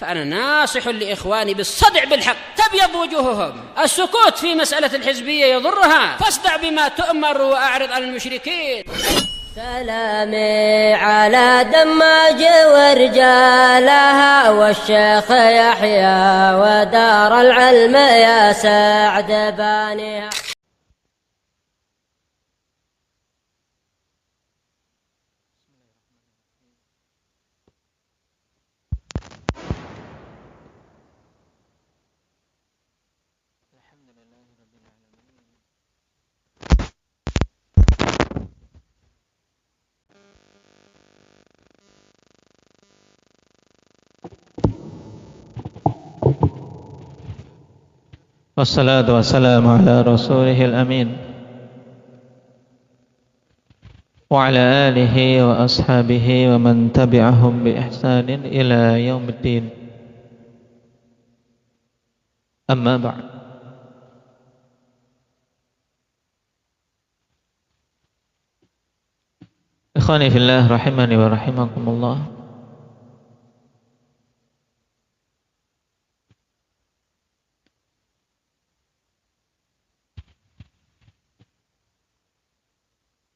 فأنا ناصح لإخواني بالصدع بالحق تبيض وجوههم. السكوت في مسألة الحزبية يضرها، فاصدع بما تؤمر وأعرض عن المشركين. سلامي على دماج ورجالها والشيخ يحيى ودار العلم يا سعد بانيها. والصلاة والسلام على رسوله الأمين وعلى آله وأصحابه ومن تبعهم بإحسان إلى يوم الدين. أما بعد. Ikhwani fillah rahimani wa rahimakumullah.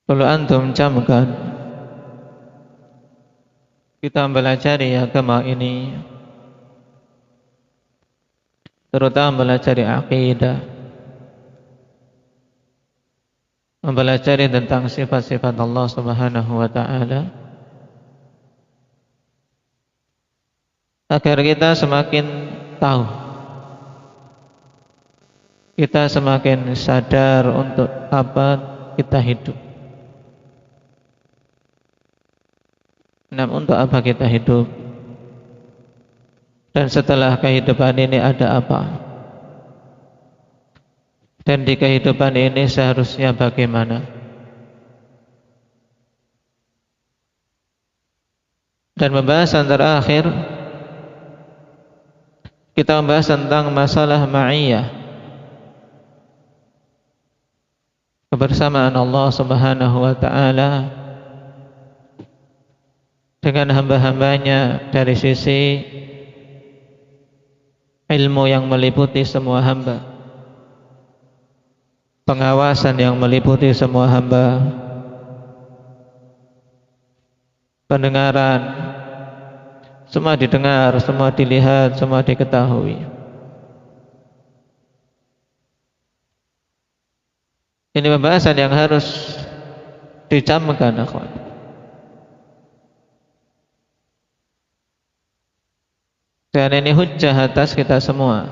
Kalau antum camkan, kita mempelajari agama ini, terutama mempelajari akidah, mempelajari tentang sifat-sifat Allah Subhanahu wa ta'ala, agar kita semakin tahu, kita semakin sadar untuk apa kita hidup. Untuk apa kita hidup, dan setelah kehidupan ini ada apa, dan di kehidupan ini seharusnya bagaimana. Dan pembahasan terakhir kita membahas tentang masalah ma'iyah, kebersamaan Allah Subhanahu wa ta'ala dengan hamba-hambanya dari sisi ilmu yang meliputi semua hamba, pengawasan yang meliputi semua hamba, pendengaran, semua didengar, semua dilihat, semua diketahui. Ini pembahasan yang harus dicamkan, akhwan. Dan ini hujjah atas kita semua.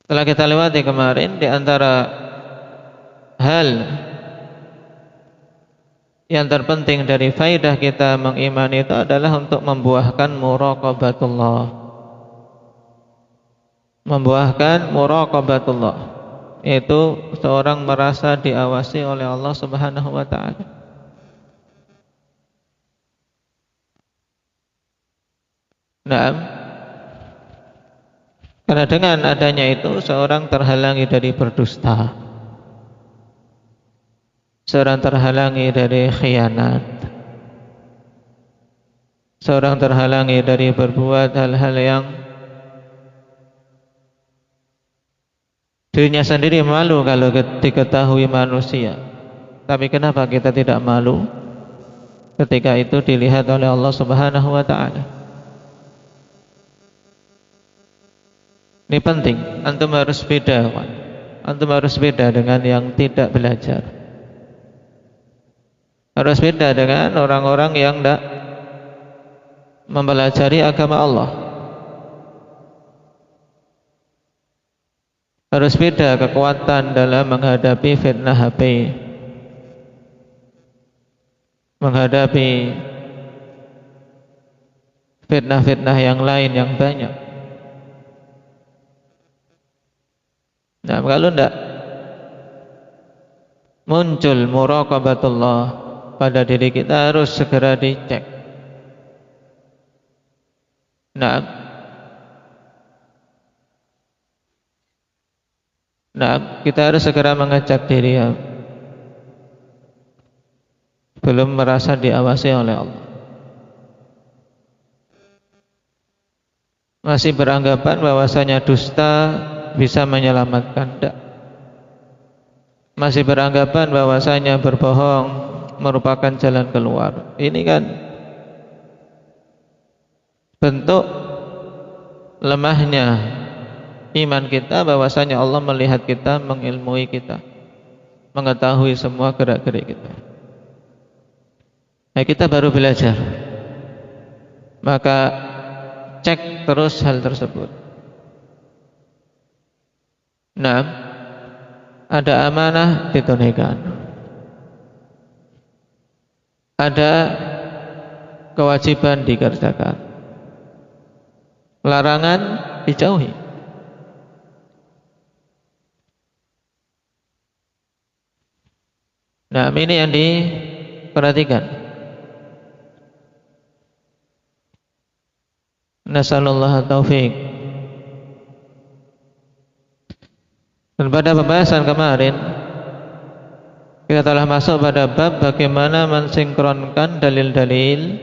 Setelah kita lewati kemarin, di antara hal yang terpenting dari faidah kita mengimani itu adalah untuk membuahkan muraqabatullah. Membuahkan muraqabatullah, yaitu seorang merasa diawasi oleh Allah Subhanahu wa ta'ala. Nah, karena dengan adanya itu seorang terhalangi dari berdusta, seorang terhalangi dari khianat, seorang terhalangi dari berbuat hal-hal yang dirinya sendiri malu kalau diketahui manusia. Tapi kenapa kita tidak malu ketika itu dilihat oleh Allah Subhanahu wa ta'ala? Ini penting, antum harus beda, antum harus beda dengan yang tidak belajar, harus beda dengan orang-orang yang tidak mempelajari agama Allah, harus beda kekuatan dalam menghadapi fitnah HP, menghadapi fitnah-fitnah yang lain yang banyak. Nah, kalau tidak muncul muraqabatullah pada diri kita, harus segera dicek. Kita harus segera mengecek diri, ya. Belum merasa diawasi oleh Allah. masih beranggapan bahwasanya dusta bisa menyelamatkan. Tidak. Masih beranggapan bahwasanya berbohong merupakan jalan keluar. Ini kan bentuk lemahnya iman kita, bahwasanya Allah melihat kita, mengilmui kita, mengetahui semua gerak-gerik kita. Nah, kita baru belajar, maka cek terus hal tersebut. Nah, ada amanah ditunaikan, ada kewajiban dikerjakan, larangan dijauhi. Nah, ini yang diperhatikan. Nasallallahu taufiq. Dan pada pembahasan kemarin kita telah masuk pada bab bagaimana mensinkronkan dalil-dalil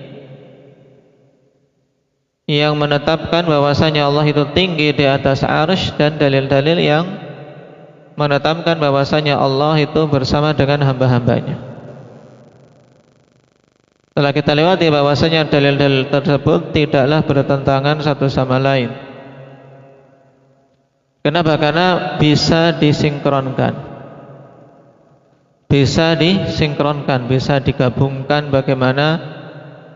yang menetapkan bahwasanya Allah itu tinggi di atas arsy, dan dalil-dalil yang menetapkan bahwasanya Allah itu bersama dengan hamba-hambanya. Setelah kita lewati bahwasanya dalil-dalil tersebut tidaklah bertentangan satu sama lain. Kenapa? Karena bisa disinkronkan. Bisa disinkronkan, bisa digabungkan bagaimana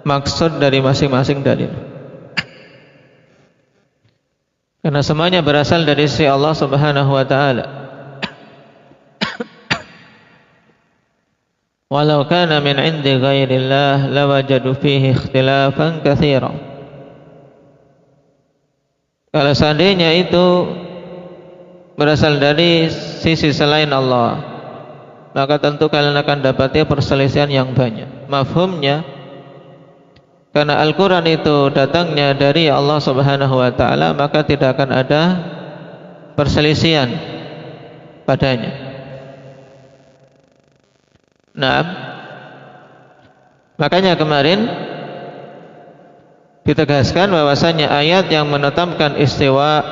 maksud dari masing-masing dalil. Karena semuanya berasal dari sisi Allah Subhanahu wa taala. Walau kana min 'indi ghairillah lawajadu fihi ikhtilafan katsiran. Kalau seandainya itu berasal dari sisi selain Allah, maka tentu kalian akan dapati perselisihan yang banyak. Mafhumnya, karena Al-Quran itu datangnya dari Allah Subhanahu wa ta'ala, maka tidak akan ada perselisihan padanya. Nah, makanya kemarin ditegaskan bahwasanya ayat yang menetapkan istiwa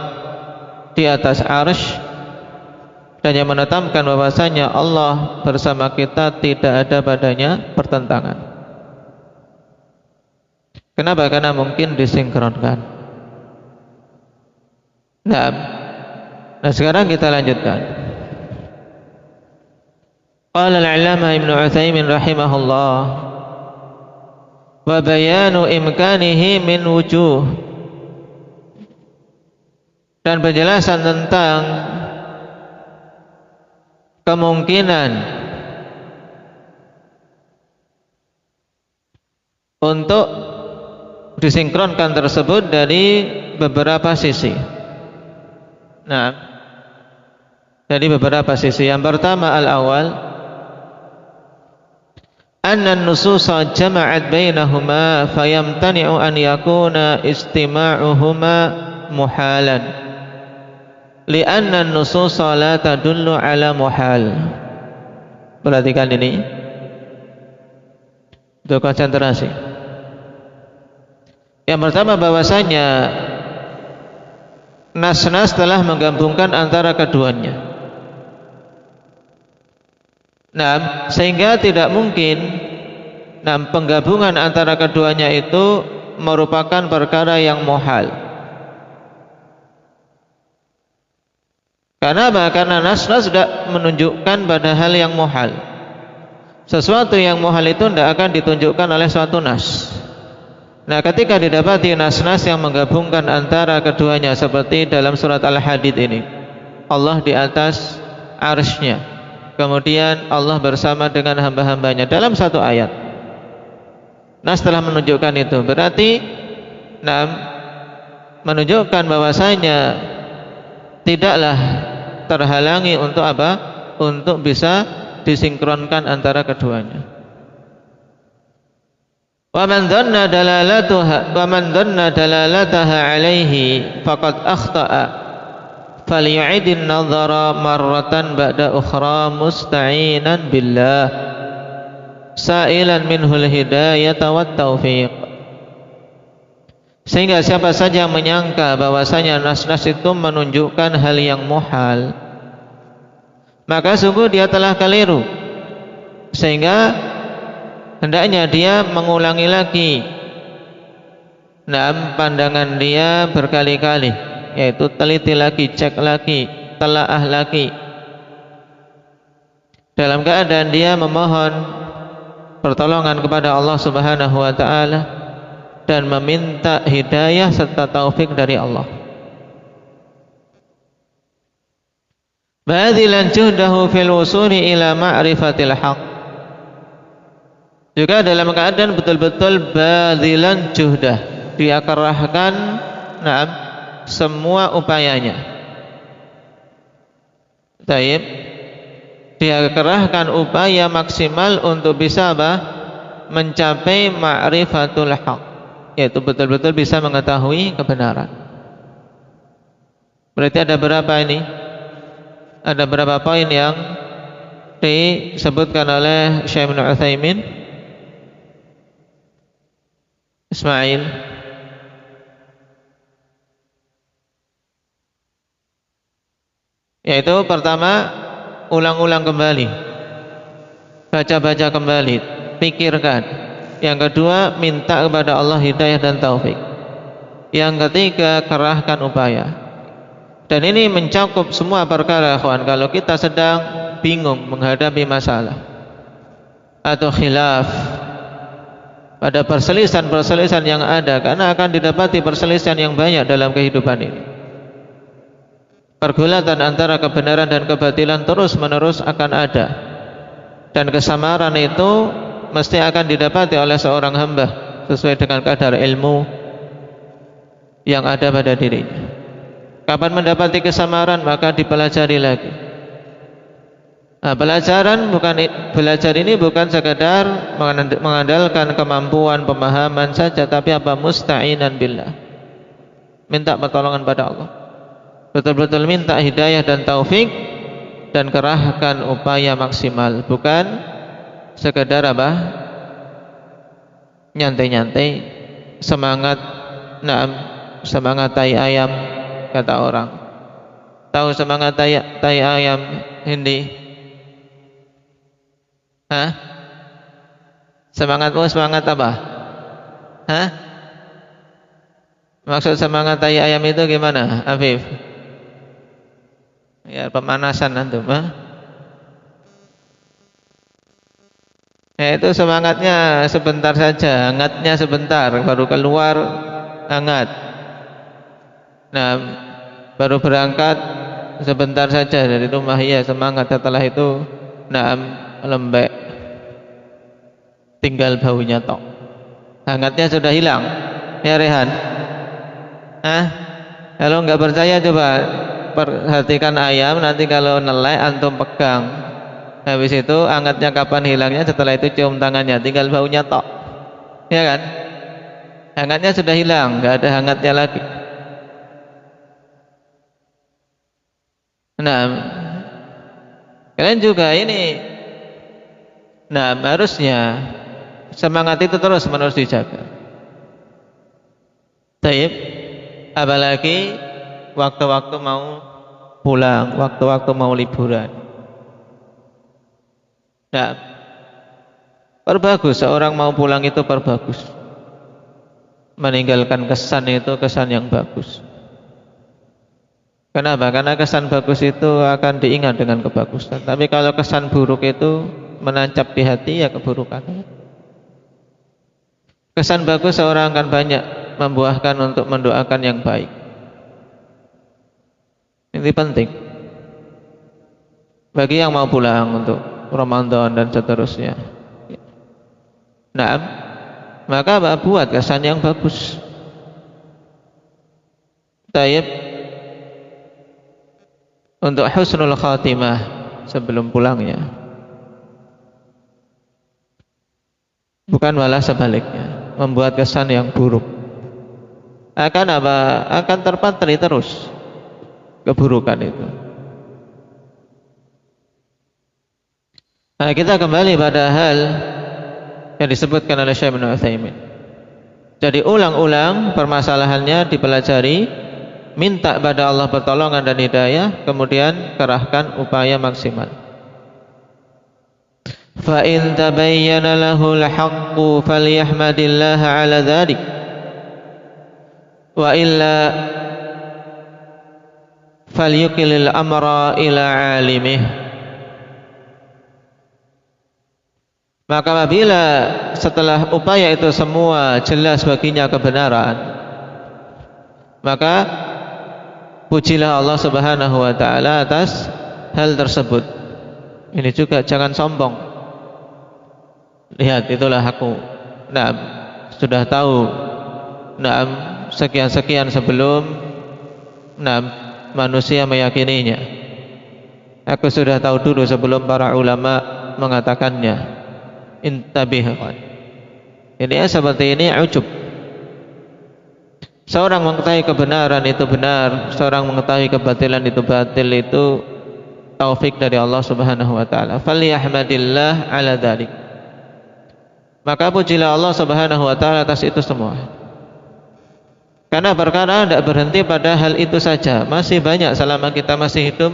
di atas arsy dan yang menetapkan bahwasanya Allah bersama kita tidak ada padanya pertentangan. Kenapa? Karena mungkin disinkronkan. Nah, sekarang kita lanjutkan. Qala al-'allamah Ibnu Utsaimin rahimahullah, wa bayanu imkanihi min wujuh, dan penjelasan tentang kemungkinan untuk disinkronkan tersebut dari beberapa sisi. Nah, dari beberapa sisi. Yang pertama, al-awwal, anna an-nususa jama'at bainahuma fayamtani'u an yakuna istima'uhuma muhalan li'anna an-nususa la tadullu ala muhal. Perhatikan ini, itu konsentrasi. Yang pertama, bahwasanya nas-nas telah menggabungkan antara keduanya. Nah, sehingga tidak mungkin penggabungan antara keduanya itu merupakan perkara yang muhal. Karena apa? Karena nas-nas sudah menunjukkan pada hal yang muhal. Sesuatu yang muhal itu tidak akan ditunjukkan oleh suatu nas. Nah, ketika didapati nas-nas yang menggabungkan antara keduanya, seperti dalam surat Al-Hadid ini, Allah di atas arsy-Nya, kemudian Allah bersama dengan hamba-hambanya dalam satu ayat. Nas telah menunjukkan itu, berarti menunjukkan bahwasanya tidaklah terhalangi untuk apa? Untuk bisa disinkronkan antara keduanya. Wa man dhanna dalalataha alaihi faqad akhta'a falyu'idin nadhara marratan ba'da ukhra musta'inan billah sa'ilan minhul hidayata wat taufiq. Sehingga siapa saja yang menyangka bahwasanya nas-nas itu menunjukkan hal yang muhal, maka sungguh dia telah keliru. Sehingga hendaknya dia mengulangi lagi pandangan dia berkali-kali, yaitu teliti lagi, cek lagi, telaah lagi, dalam keadaan dia memohon pertolongan kepada Allah Subhanahu wa taala dan meminta hidayah serta taufik dari Allah. Badhilan juhdahu fil wusuli ila ma'rifatil haqq. Juga dalam keadaan betul-betul badhilan juhdah, dia kerahkan semua upayanya. Taib, dia kerahkan upaya maksimal untuk bisa mencapai ma'rifatul haqq, yaitu betul-betul bisa mengetahui kebenaran. Berarti ada berapa ini? Ada berapa poin yang disebutkan oleh Syekh Ibnu Utsaimin? Ismail. Yaitu pertama, ulang-ulang kembali, baca-baca kembali, pikirkan. Yang kedua, minta kepada Allah hidayah dan taufik. Yang ketiga, kerahkan upaya. Dan ini mencakup semua perkara, kawan. Kalau kita sedang bingung menghadapi masalah atau khilaf pada perselisihan-perselisihan yang ada, karena akan didapati perselisihan yang banyak dalam kehidupan ini. Pergulatan antara kebenaran dan kebatilan terus-menerus akan ada, dan kesamaran itu mesti akan didapati oleh seorang hamba sesuai dengan kadar ilmu yang ada pada dirinya. Kapan mendapati kesamaran, maka dipelajari lagi. Belajar ini bukan sekadar mengandalkan kemampuan pemahaman saja, tapi musta'inan billah, minta pertolongan pada Allah, betul-betul minta hidayah dan taufik, dan kerahkan upaya maksimal, bukan sekadar nyantai-nyantai, semangat tai ayam, kata orang. Tahu semangat tai ayam Hindi? Semangatmu semangat apa? Maksud semangat tai ayam itu gimana, Afif? Ya, pemanasan antum, Ya, itu semangatnya sebentar saja, hangatnya sebentar, baru keluar hangat. Baru berangkat sebentar saja dari rumah, ya semangat. Setelah itu lembek, tinggal baunya tok, hangatnya sudah hilang. Ya Rehan, kalau nggak percaya coba perhatikan ayam, nanti kalau nelek antum pegang, habis itu hangatnya kapan hilangnya, setelah itu cium tangannya, tinggal baunya tok, ya kan? Hangatnya sudah hilang, nggak ada hangatnya lagi. Kalian juga ini, harusnya semangat itu terus menerus dijaga. Taib, apalagi waktu-waktu mau pulang, waktu-waktu mau liburan. Perbagus seorang mau pulang itu, perbagus, meninggalkan kesan itu kesan yang bagus. Kenapa? Karena kesan bagus itu akan diingat dengan kebagusan. Tapi kalau kesan buruk itu menancap di hati, ya keburukan. Kesan bagus seorang akan banyak membuahkan untuk mendoakan yang baik. Ini penting bagi yang mau pulang untuk Ramadan dan seterusnya. Maka buat kesan yang bagus. Taib, untuk husnul khatimah sebelum pulangnya, bukan malah sebaliknya, membuat kesan yang buruk. Akan terpatri terus keburukan itu. Kita kembali pada hal yang disebutkan oleh Syekh Ibnu Utsaimin. Jadi ulang-ulang permasalahannya dipelajari, minta pada Allah pertolongan dan hidayah, kemudian kerahkan upaya maksimal. Fa in tabayyana lahu al-haqqu falyahmadillah 'ala dzalik. Wa illa falyuqilil amra ila 'alimih. Maka apabila setelah upaya itu semua jelas baginya kebenaran, maka pujilah Allah Subhanahu wa taala atas hal tersebut. Ini juga jangan sombong. Lihat, itulah aku. Nah, sudah tahu. Nah, sekian-sekian sebelum manusia meyakininya. Aku sudah tahu dulu sebelum para ulama mengatakannya. Intabih. Ini seperti ini ujub. Seorang mengetahui kebenaran itu benar, seorang mengetahui kebatilan itu batil, itu taufik dari Allah Subhanahu wa taala. Falyahmadillah 'ala dzalik. Maka pujilah Allah Subhanahu wa taala atas itu semua. Karena perkara tidak berhenti pada hal itu saja. Masih banyak selama kita masih hidup.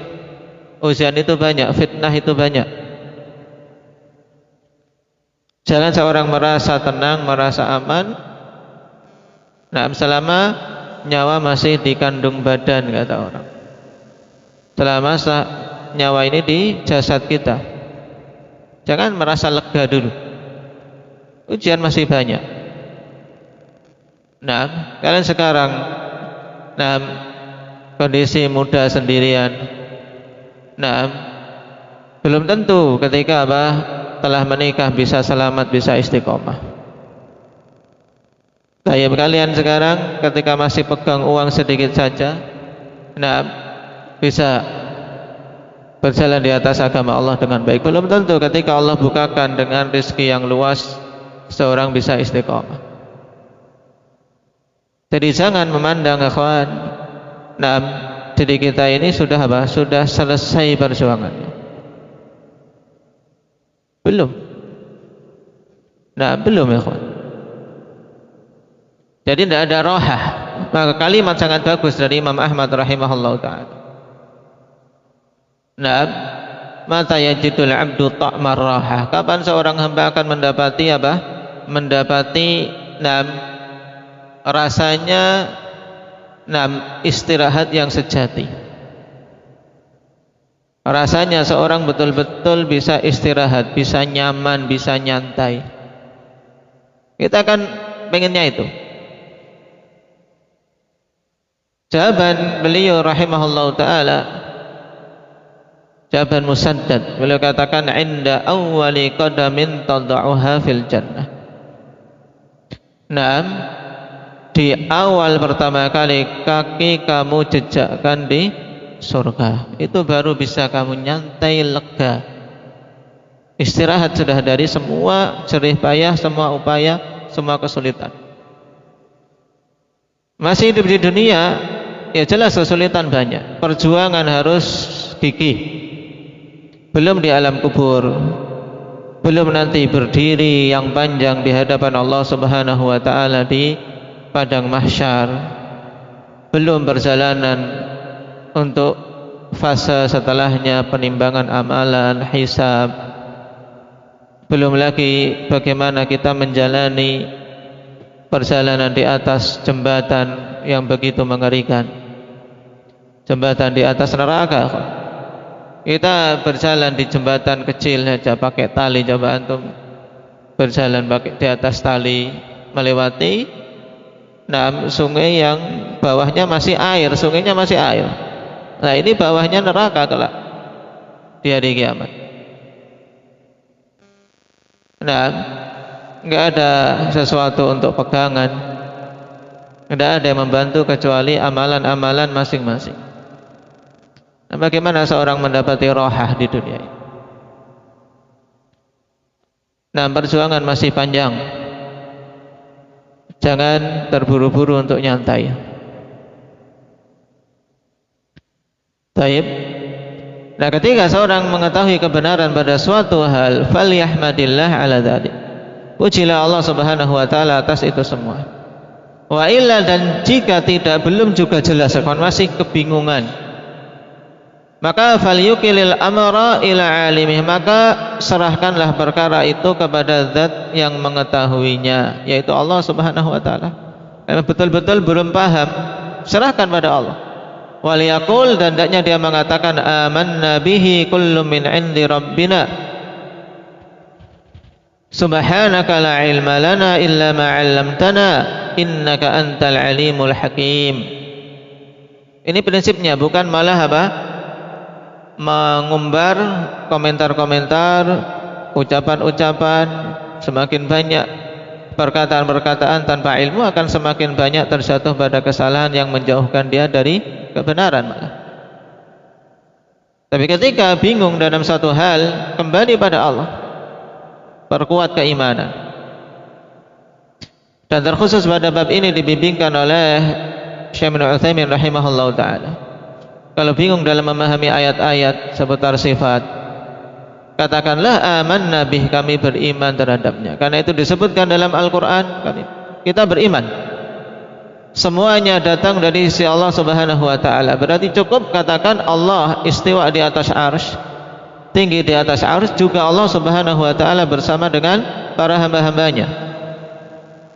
Ujian itu banyak, fitnah itu banyak. Jangan seorang merasa tenang, merasa aman. Nah, selama nyawa masih di kandung badan, kata orang. Selama nyawa ini di jasad kita. Jangan merasa lega dulu. Ujian masih banyak. Nah, kalian sekarang kondisi muda sendirian. Nah, belum tentu ketika telah menikah bisa selamat, bisa istiqomah. Saya kalian sekarang ketika masih pegang uang sedikit saja, bisa berjalan di atas agama Allah dengan baik. Belum tentu ketika Allah bukakan dengan rezeki yang luas, seorang bisa istiqomah. Jadi jangan memandang akhwan, jadi kita ini sudah sudah selesai perjuangannya. Belum. Belum ya kawan. Jadi tidak ada rohah. Maka kalimat sangat bagus dari Imam Ahmad rahimahullah ta'ala. Mata yajidul abdu ta'mar rohah. Kapan seorang hamba akan mendapati Mendapati rasanya istirahat yang sejati. Rasanya seorang betul-betul bisa istirahat, bisa nyaman, bisa nyantai. Kita kan pengennya itu. Jawaban beliau rahimahullah ta'ala, jawaban musaddad, beliau katakan inda awwali qadamin tada'uha fil jannah. Di awal pertama kali kaki kamu jejakkan di surga, itu baru bisa kamu nyantai, lega. Istirahat sudah dari semua jerih payah, semua upaya, semua kesulitan. Masih hidup di dunia, ya jelas kesulitan banyak. Perjuangan harus gigih. Belum di alam kubur, belum nanti berdiri yang panjang di hadapan Allah Subhanahu wa taala di padang mahsyar, belum perjalanan untuk fase setelahnya, penimbangan amalan, hisab. Belum lagi bagaimana kita menjalani perjalanan di atas jembatan yang begitu mengerikan, jembatan di atas neraka. Kita berjalan di jembatan kecil saja pakai tali, coba antum berjalan pakai di atas tali melewati sungai yang bawahnya masih air, sungainya masih air. Nah, ini bawahnya neraka kelak di hari kiamat. Enggak ada sesuatu untuk pegangan, tidak ada yang membantu kecuali amalan-amalan masing-masing. Bagaimana seorang mendapati rohah di dunia ini? Perjuangan masih panjang. Jangan terburu-buru untuk nyantai. Taib. Ketika seorang mengetahui kebenaran pada suatu hal, falyahmadillah 'ala dzalik. Pujilah Allah Subhanahu wa taala atas itu semua. Wa illa, dan jika tidak, belum juga jelas, masih kebingungan, maka falyukilil amra ila alimih, maka serahkanlah perkara itu kepada zat yang mengetahuinya, yaitu Allah Subhanahu wa taala. Kalau betul-betul belum paham, serahkan pada Allah. Waliyaqul, dan hendaknya dia mengatakan amanna bihi kullu min indi rabbina subhanaka la ilma lana illa ma 'allamtana innaka antal alimul hakim. Ini prinsipnya, bukan malah mengumbar komentar-komentar, ucapan-ucapan. Semakin banyak perkataan-perkataan tanpa ilmu, akan semakin banyak terjatuh pada kesalahan yang menjauhkan dia dari kebenaran. Tapi ketika bingung dalam satu hal, kembali pada Allah, perkuat keimanan. Dan terkhusus pada bab ini dibimbingkan oleh Syekh bin Utsaimin rahimahullah ta'ala. Kalau bingung dalam memahami ayat-ayat seputar sifat, katakanlah amanna bih, kami beriman terhadapnya. Karena itu disebutkan dalam Al-Quran, kita beriman semuanya datang dari sisi Allah Subhanahu wa ta'ala. Berarti cukup katakan Allah istiwa di atas arsy, tinggi di atas arsy, juga Allah Subhanahu wa ta'ala bersama dengan para hamba-hambanya.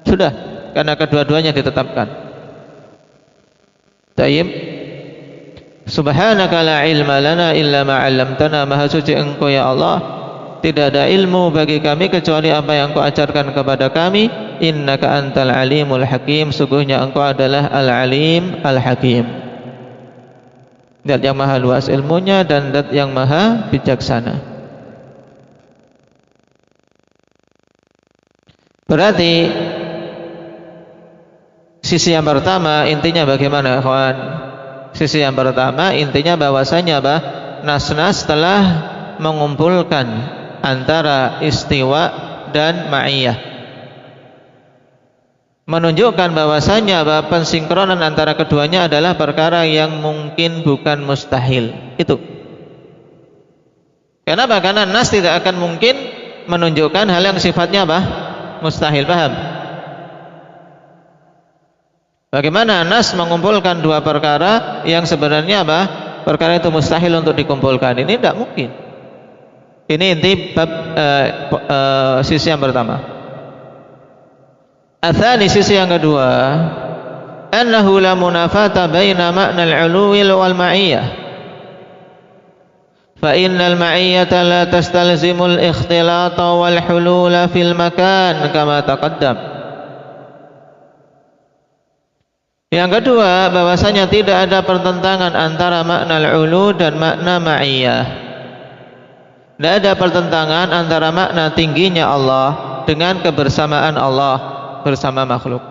Sudah, karena kedua-duanya ditetapkan. Tayyib. Subhanaka la ilma lana illa ma 'allamtana, maha suci Engkau ya Allah, tidak ada ilmu bagi kami kecuali apa yang Engkau ajarkan kepada kami. Innaka antal alimul hakim, sungguhnya Engkau adalah al-alim al-hakim, zat yang maha luas ilmunya dan zat yang maha bijaksana. Berarti sisi yang pertama intinya bagaimana, kawan? Sisi yang pertama intinya bahwasanya nas-nas telah mengumpulkan antara istiwa dan ma'iyah, menunjukkan bahwasanya pensinkronan antara keduanya adalah perkara yang mungkin, bukan mustahil. Itu. Kenapa? Karena nas tidak akan mungkin menunjukkan hal yang sifatnya mustahil. Paham? Bagaimana nas mengumpulkan dua perkara yang sebenarnya perkara itu mustahil untuk dikumpulkan? Ini tidak mungkin. Ini inti bab sisi yang pertama. Atsani, sisi yang kedua, annahu la munafata baina ma'na al-'uluwi wal ma'iyyah. Fa innal ma'iyyata la tastalzimu al-ikhtilata wal hulula fil makan kama taqaddam. Yang kedua, bahwasanya tidak ada pertentangan antara makna al-'ulu dan makna ma'iyah. Tidak ada pertentangan antara makna tingginya Allah dengan kebersamaan Allah bersama makhluk.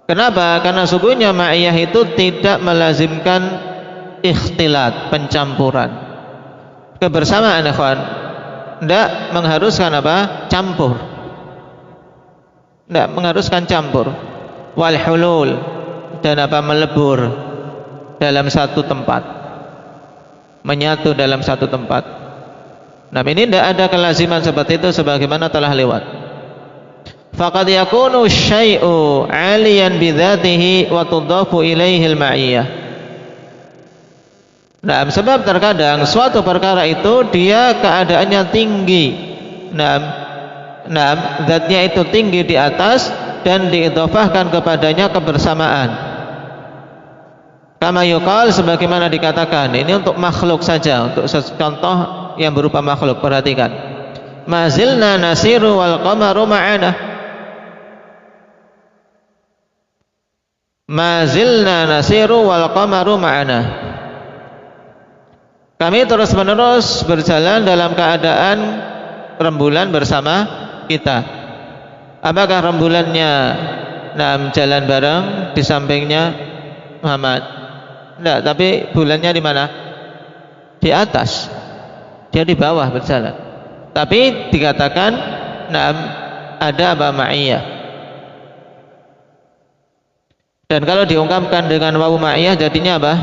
Kenapa? Karena sungguhnya ma'iyah itu tidak melazimkan ikhtilat, pencampuran. Kebersamaan, ikhwan, tidak mengharuskan campur. Tidak mengharuskan campur. Wal hulul, dan melebur dalam satu tempat, menyatu dalam satu tempat. Nah, ini tidak ada kelaziman seperti itu sebagaimana telah lewat. Faqad yakunu syai'u 'aliyan bidzatihi wa tudhafu ilaihi al-ma'iyyah. Nah, sebab terkadang suatu perkara itu dia keadaannya tinggi. Zatnya itu tinggi di atas dan diidhofahkan kepadanya kebersamaan. Kama yuqal, sebagaimana dikatakan, ini untuk makhluk saja, untuk contoh yang berupa makhluk. Perhatikan, mazilna nasiru wal qamaru ma'ana. Mazilna nasiru wal qamaru ma'ana. Kami terus menerus berjalan dalam keadaan rembulan bersama kita. Apakah rembulannya jalan bareng di sampingnya Muhammad? Tidak, tapi bulannya di mana? Di atas. Dia di bawah berjalan. Tapi dikatakan ada ma'iyah. Dan kalau diungkapkan dengan wawu ma'iyah jadinya apa?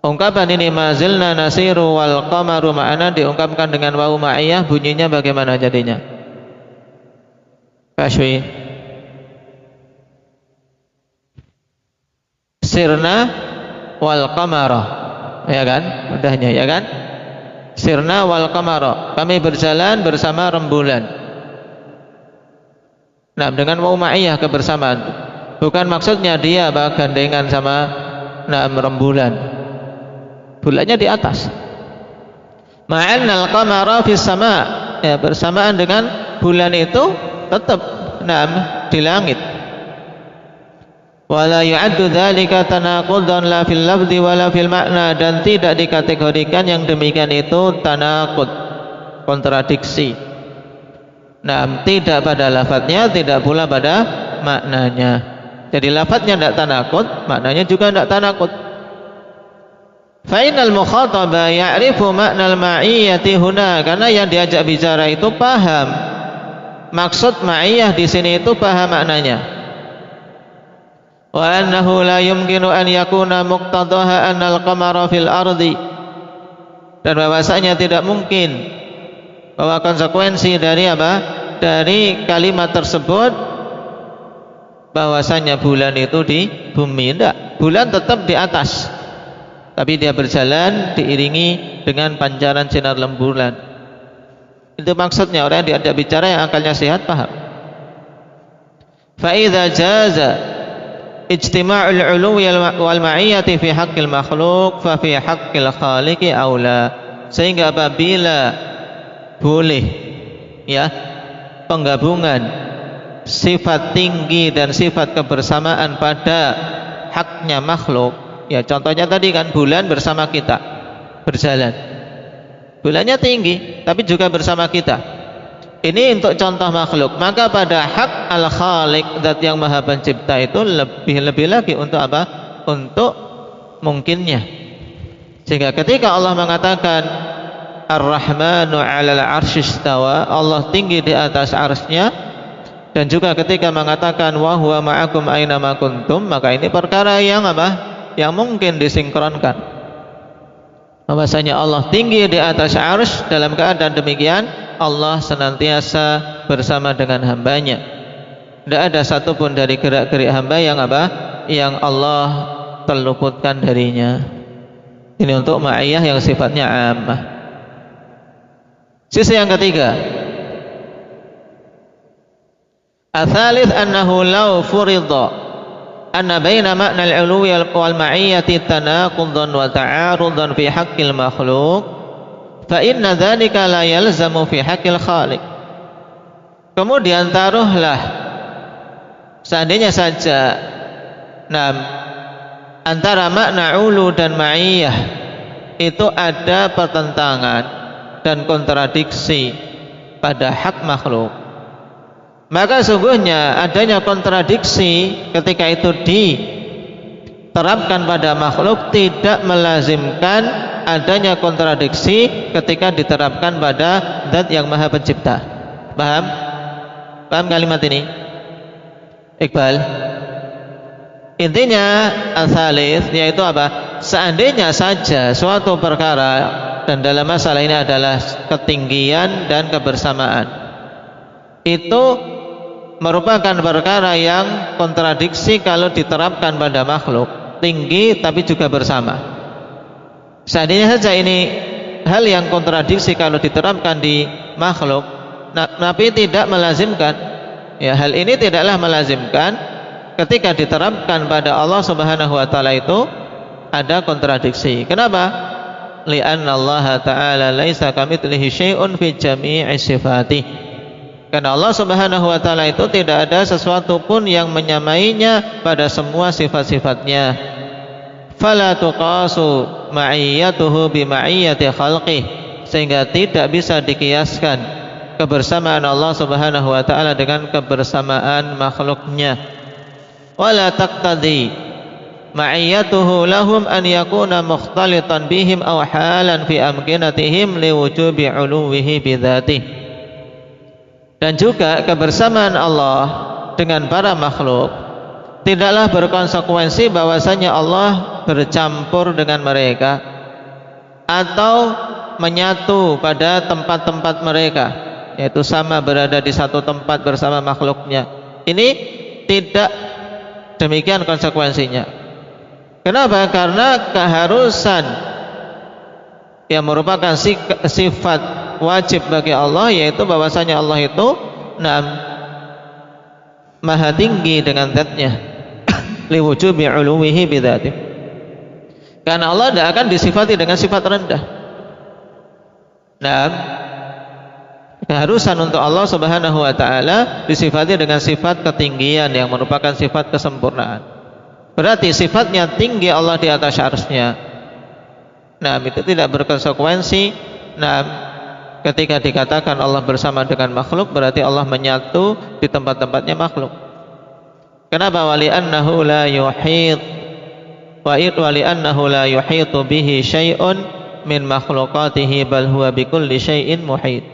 Ungkapan ini mazilna nasiru wal qamaru ma'ana diungkapkan dengan wawu ma'iyah, bunyinya bagaimana jadinya? Kashwi. Sirna wal qamara, ya kan? Mudahnya ya kan? Sirna wal qamara, kami berjalan bersama rembulan. Nah, dengan wau ma'iyah kebersamaan. Bukan maksudnya dia gandengan sama rembulan. Bulannya di atas. Ma'annal qamara fis sama', ya, bersamaan dengan bulan itu tetap di langit. Wala yu'addu dzalika tanaqudan la fil lafzi wala fil makna, dan tidak dikategorikan yang demikian itu tanaqud, kontradiksi. Tidak pada lafadznya, tidak pula pada maknanya. Jadi lafadznya tidak tanaqud, maknanya juga tidak tanaqud. Fa innal mukhataba ya'rifu maknal ma'iyyati huna, karena yang diajak bicara itu paham maksud ma'iyah di sini, itu paham maknanya. Wa annahu la yumkinu an yakuna muqtadaha annal qamara fil ardi, dan bahwasanya tidak mungkin bahwa konsekuensi dari dari kalimat tersebut bahwasanya bulan itu di bumi. Tidak, bulan tetap di atas, tapi dia berjalan diiringi dengan pancaran sinar rembulan. Itu maksudnya. Orang yang diajak bicara yang akalnya sehat paham. Fa idza jaza ijtima'ul 'uluwi wal ma'iyyati fi haqqil makhluq fa fi haqqil khaliqi aula. Sehingga apabila boleh, ya, penggabungan sifat tinggi dan sifat kebersamaan pada haknya makhluk, ya, contohnya tadi kan bulan bersama kita berjalan, bulannya tinggi tapi juga bersama kita. Ini untuk contoh makhluk. Maka pada hak al-khaliq, zat yang maha pencipta, itu lebih lagi untuk apa? Untuk mungkinnya. Sehingga ketika Allah mengatakan Ar-Rahmanu 'alal 'arsy istawa, Allah tinggi di atas arsy-Nya, dan juga ketika mengatakan wa huwa ma'akum aina ma kuntum, maka ini perkara yang yang mungkin disinkronkan. Bahwasanya Allah tinggi di atas arsy, dalam keadaan demikian Allah senantiasa bersama dengan hambanya. Tidak ada satupun dari gerak-gerik hamba yang Allah terluputkan darinya. Ini untuk ma'iyah yang sifatnya ammah. Sisi yang ketiga, ats-tsalits annahu law furida anna baina ma'na al-'uluwi wal ma'iyyati tanaqudan wa ta'arudan fi haqqil makhluq fa inna dzalika la yalzamu fi haqqil khaliq. Kemudian taruhlah, seandainya saja antara makna ulu dan ma'iyah itu ada pertentangan dan kontradiksi pada hak makhluk, maka sungguhnya adanya kontradiksi ketika itu diterapkan pada makhluk tidak melazimkan adanya kontradiksi ketika diterapkan pada zat yang maha pencipta. Paham? Paham kalimat ini, Iqbal? Intinya ats-tsalits, yaitu apa? Seandainya saja suatu perkara, dan dalam masalah ini adalah ketinggian dan kebersamaan, itu merupakan perkara yang kontradiksi kalau diterapkan pada makhluk, tinggi tapi juga bersama. Seandainya saja ini hal yang kontradiksi kalau diterapkan di makhluk, tapi tidak melazimkan, ya, hal ini tidaklah melazimkan ketika diterapkan pada Allah Subhanahu wa taala itu ada kontradiksi. Kenapa? Li'anna Allah ta'ala laisa kamitslihi syai'un fi jami'i sifatihi. Karena Allah Subhanahu wa taala itu tidak ada sesuatu pun yang menyamainya pada semua sifat-sifatnya. Fala tuqasu ma'iyyatuhu bi ma'iyyati khalqih, sehingga tidak bisa dikiaskan kebersamaan Allah Subhanahu wa taala dengan kebersamaan makhluknya. Wala taqtadi ma'iyyatuhu lahum an yakuna mukhtalitan bihim aw halan fi amkinatihim liwujubi 'uluwihi bidzatihi. Dan juga kebersamaan Allah dengan para makhluk tidaklah berkonsekuensi bahwasanya Allah bercampur dengan mereka atau menyatu pada tempat-tempat mereka, yaitu sama berada di satu tempat bersama makhluknya. Ini tidak demikian konsekuensinya. Kenapa? Karena keharusan yang merupakan sifat wajib bagi Allah, yaitu bahwasanya Allah itu maha tinggi dengan zatnya, liwujubi uluwihi bidzatih. Karena Allah tidak akan disifati dengan sifat rendah. Keharusan untuk Allah Subhanahu wa taala disifati dengan sifat ketinggian yang merupakan sifat kesempurnaan. Berarti sifatnya tinggi Allah di atas arsy-Nya. Itu tidak berkonsekuensi. Ketika dikatakan Allah bersama dengan makhluk, berarti Allah menyatu di tempat-tempatnya makhluk. Kenapa? Wali'annahu la yuhit wali'annahu la yuhitu bihi syai'un min makhluqatihi bal huwa bikulli syai'in muhit.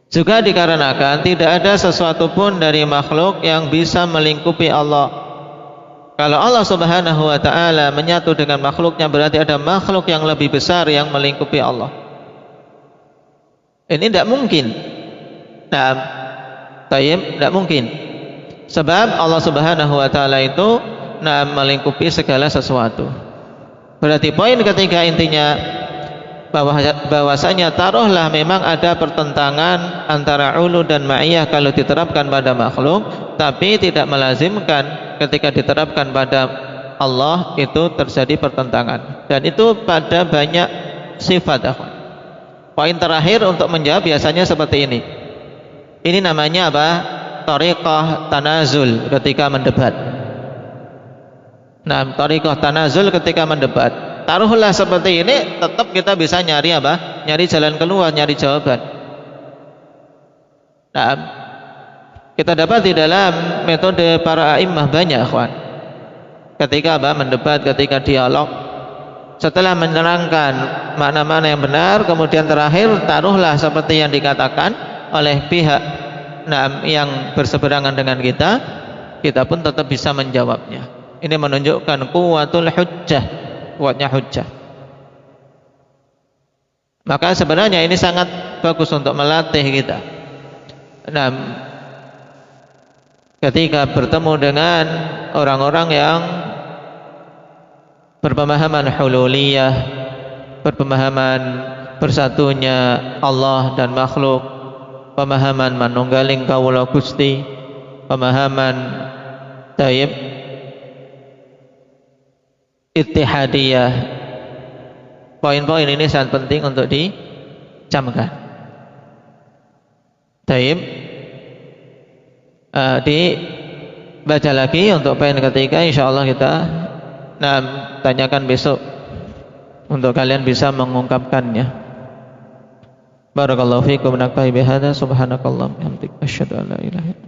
Juga dikarenakan tidak ada sesuatu pun dari makhluk yang bisa melingkupi Allah. Kalau Allah Subhanahu wa taala menyatu dengan makhluknya, berarti ada makhluk yang lebih besar yang melingkupi Allah. Ini tidak mungkin. Tidak mungkin. Sebab Allah Subhanahu wa taala itu melingkupi segala sesuatu. Berarti poin ketiga intinya bahwasanya taruhlah memang ada pertentangan antara ulu dan ma'iyah kalau diterapkan pada makhluk, tapi tidak melazimkan ketika diterapkan pada Allah itu terjadi pertentangan. Dan itu pada banyak sifat. Poin terakhir untuk menjawab biasanya seperti ini. Ini namanya apa? Thariqah tanazul ketika mendebat. Thariqah tanazul ketika mendebat. Taruhlah seperti ini, tetap kita bisa nyari apa? Nyari jalan keluar, nyari jawaban. Kita dapat di dalam metode para a'immah banyak, ikhwan. Ketika mendebat, ketika dialog, setelah menerangkan makna-makna yang benar, kemudian terakhir taruhlah seperti yang dikatakan oleh pihak yang berseberangan dengan kita pun tetap bisa menjawabnya. Ini menunjukkan kuwatul hujjah, kuatnya hujjah. Maka sebenarnya ini sangat bagus untuk melatih kita. Ketika bertemu dengan orang-orang yang berpemahaman hululiyah, berpemahaman bersatunya Allah dan makhluk, pemahaman manunggaling kawula Gusti, pemahaman ittihadiyah. Poin-poin ini sangat penting untuk dicamkan. Dibaca lagi untuk poin ketiga, insyaallah kita tanyakan besok untuk kalian bisa mengungkapkannya. Barakallahu fiikum, naktafi bihadza, subhanakallahumma wa bihamdika, asyhadu an la ilaha illa anta